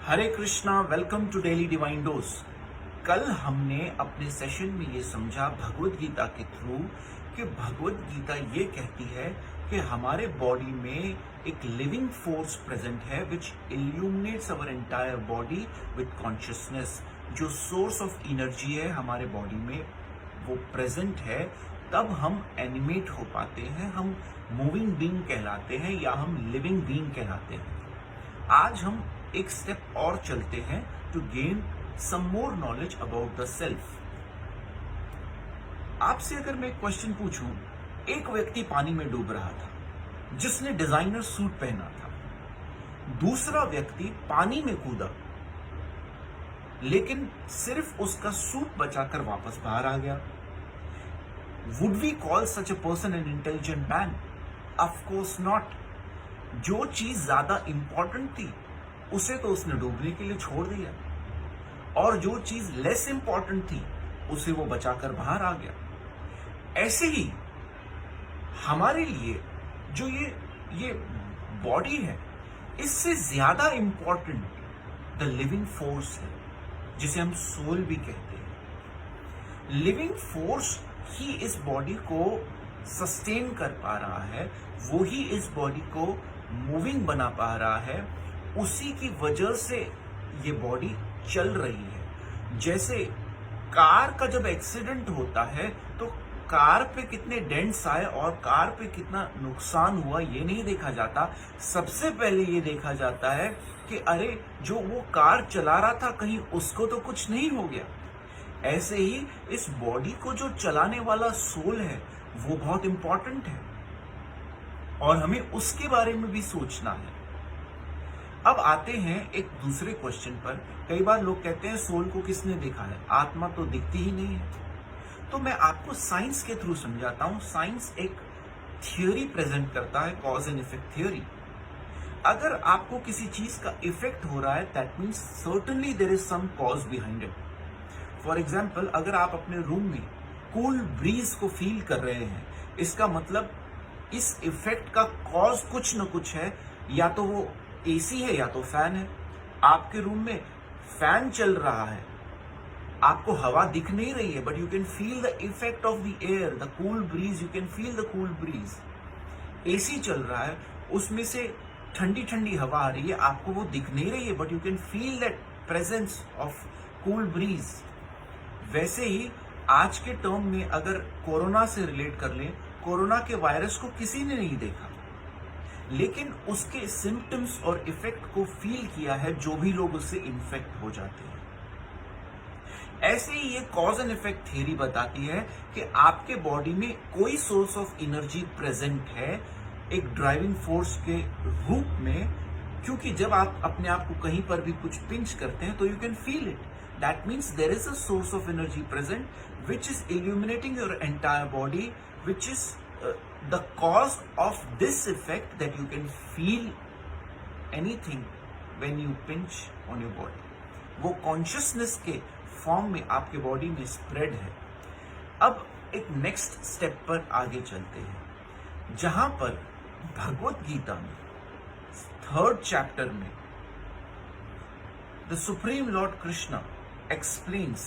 Hare Krishna, welcome to daily divine dose. कल हमने अपने सेशन में ये समझा भगवत गीता के थ्रू कि भगवत गीता ये कहती है कि हमारे बॉडी में एक लिविंग फोर्स प्रेजेंट है which illuminates our entire body with consciousness. जो सोर्स ऑफ एनर्जी है हमारे बॉडी में वो प्रेजेंट है, तब हम एनिमेट हो पाते हैं, हम मूविंग बीइंग कहलाते हैं या हम लिविंग बीइंग कहलाते हैं। आज हम एक स्टेप और चलते हैं to gain some more knowledge about the self. आपसे अगर मैं एक क्वेश्चन पूछूं, एक व्यक्ति पानी में डूब रहा था जिसने डिजाइनर सूट पहना था, दूसरा व्यक्ति पानी में कूदा लेकिन सिर्फ उसका सूट बचाकर वापस बाहर आ गया। Would we call such a person an intelligent man? Of course not. जो चीज ज्यादा इंपॉर्टेंट थी उसे तो उसने डूबने के लिए छोड़ दिया, और जो चीज लेस इंपॉर्टेंट थी उसे वो बचाकर बाहर आ गया। ऐसे ही हमारे लिए जो ये बॉडी है, इससे ज्यादा इंपॉर्टेंट द लिविंग फोर्स है, जिसे हम सोल भी कहते हैं। लिविंग फोर्स ही इस बॉडी को सस्टेन कर पा रहा है, वो ही इस बॉडी को मूविंग बना पा रहा है, उसी की वजह से ये बॉडी चल रही है। जैसे कार का जब एक्सीडेंट होता है तो कार पे कितने डेंट्स आए और कार पे कितना नुकसान हुआ ये नहीं देखा जाता। सबसे पहले ये देखा जाता है कि अरे जो वो कार चला रहा था कहीं उसको तो कुछ नहीं हो गया। ऐसे ही इस बॉडी को जो चलाने वाला सोल है वो बहुत इंपॉर्टेंट है और हमें उसके बारे में भी सोचना है। अब आते हैं एक दूसरे क्वेश्चन पर। कई बार लोग कहते हैं सोल को किसने देखा है, आत्मा तो दिखती ही नहीं है। तो मैं आपको साइंस के थ्रू समझाता हूं। साइंस एक थियोरी प्रेजेंट करता है, कॉज एंड इफेक्ट थियोरी। अगर आपको किसी चीज का इफेक्ट हो रहा है, that means certainly there is some cause behind it. For example, अगर आप अपने रूम में कूल ब्रीज को फील कर रहे हैं, इसका मतलब इस इफेक्ट का कॉज कुछ न कुछ है। या तो वो एसी है या तो फैन है। आपके रूम में फैन चल रहा है, आपको हवा दिख नहीं रही है, but you can feel the effect of the air, the cool bridge, you can feel the cool bridge. AC चल रहा है, उसमें से ठंडी ठंडी हवा आ रही है, आपको वो दिख नहीं रही है, but you can feel that presence of cool bridge. वैसे ही आज के टर्म में अगर कोरोना से रिलेट कर लें, कोरोना के वायरस को किसी ने नहीं देखा, लेकिन उसके सिम्टम्स और इफेक्ट को फील किया है जो भी लोग उससे इन्फेक्ट हो जाते हैं। ऐसे ही ये कॉज एंड इफेक्ट थ्योरी बताती है कि आपके बॉडी में कोई सोर्स ऑफ एनर्जी प्रेजेंट है, एक ड्राइविंग फोर्स के रूप में। क्योंकि जब आप अपने आप को कहीं पर भी कुछ पिंच करते हैं तो you can feel it. That means there is a source of energy present which is illuminating your entire body, which is the cause of this effect that you can feel anything when you pinch on your body. वो consciousness के form में आपके body में spread है। अब एक next step पर आगे चलते हैं, जहां पर भगवत गीता में 3rd चैप्टर में the supreme Lord Krishna explains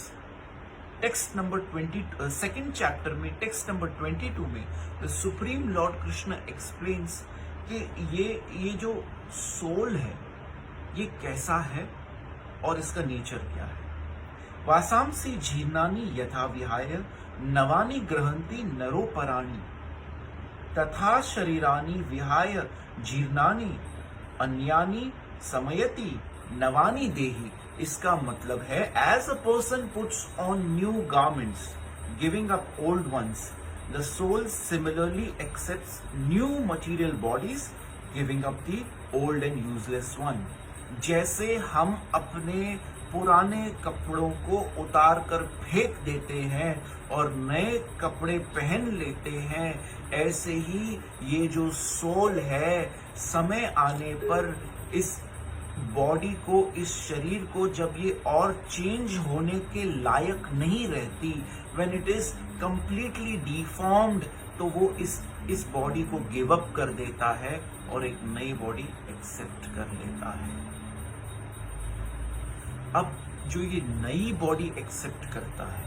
text number 22 chapter में टेक्स्ट नंबर 22 में the supreme Lord Krishna explains कि ये जो सोल है ये कैसा है और इसका नेचर क्या है। वासांसी जीर्णानि यथा विहाय नवानि ग्रहन्ति नरोपराणि तथा शरीरानि विहाय जीर्णानि अन्यानि समयति नवानि देहि। इसका मतलब है, as a person puts on new garments giving up old ones, the soul similarly accepts new material bodies giving up the old and useless one. जैसे हम अपने पुराने कपड़ों को उतार कर फेंक देते हैं और नए कपड़े पहन लेते हैं, ऐसे ही ये जो सोल है समय आने पर इस बॉडी को, इस शरीर को जब ये और चेंज होने के लायक नहीं रहती, when it is completely deformed, तो वो इस बॉडी को गिव अप कर देता है और एक नई बॉडी एक्सेप्ट कर लेता है। अब जो ये नई बॉडी एक्सेप्ट करता है,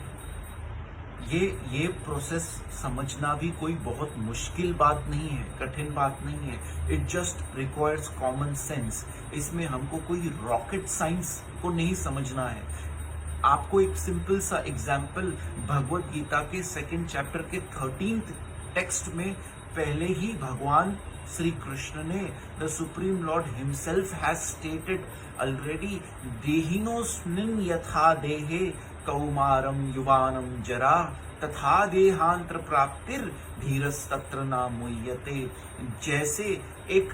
ये प्रोसेस समझना भी कोई बहुत मुश्किल बात नहीं है, कठिन बात नहीं है। It just requires common sense. इसमें हमको कोई रॉकेट साइंस को नहीं समझना है। आपको एक सिंपल सा एग्जाम्पल भगवत गीता के 2nd चैप्टर के 13th टेक्स्ट में पहले ही भगवान श्री कृष्ण ने, the supreme lord himself has stated already, देहिनोस्मिन् यथा देहे कौमारम युवानम जरा तथा देहांतर प्राप्तिर धीरस्तत्र न मुह्यते। जैसे एक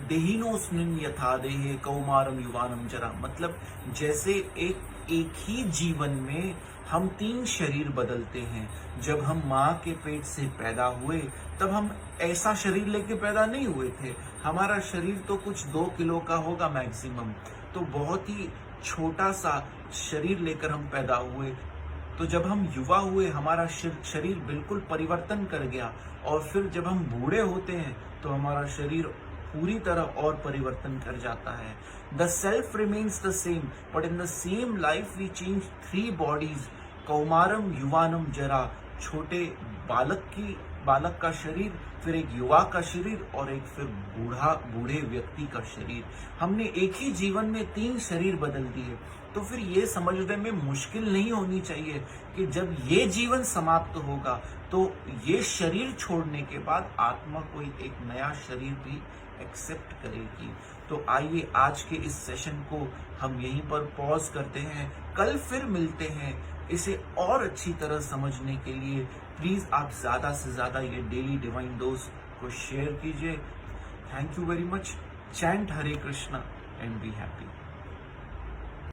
देहिनोस्मिन् यथा देहे कौमारम युवानम जरा, मतलब जैसे एक ही जीवन में हम 3 शरीर बदलते हैं। जब हम माँ के पेट से पैदा हुए तब हम ऐसा शरीर लेके पैदा नहीं हुए थे। हमारा शरीर तो कुछ 2 किलो का होगा मैक्सिमम, तो बहुत ही छोटा सा शरीर लेकर हम पैदा हुए। तो जब हम युवा हुए हमारा शरीर बिल्कुल परिवर्तन कर गया, और फिर जब हम बूढ़े होते हैं तो हमारा शरीर पूरी तरह और परिवर्तन कर जाता है। The self remains the same, but in the same life we change 3 bodies, कौमारम युवानम जरा, छोटे बालक का शरीर, फिर एक युवा का शरीर, और एक फिर बूढ़े व्यक्ति का शरीर। हमने एक ही जीवन में 3 शरीर बदल दिए। तो फिर ये समझने में मुश्किल नहीं होनी चाहिए कि जब ये जीवन समाप्त होगा तो ये शरीर छोड़ने के बाद आत्मा कोई एक नया शरीर भी एक्सेप्ट करेगी। तो आइए आज के इस सेशन को हम यहीं पर पॉज करते हैं, कल फिर मिलते हैं इसे और अच्छी तरह समझने के लिए। प्लीज आप ज्यादा से ज्यादा ये डेली डिवाइन डोज को शेयर कीजिए। Thank you very much. Chant Hare Krishna and be happy.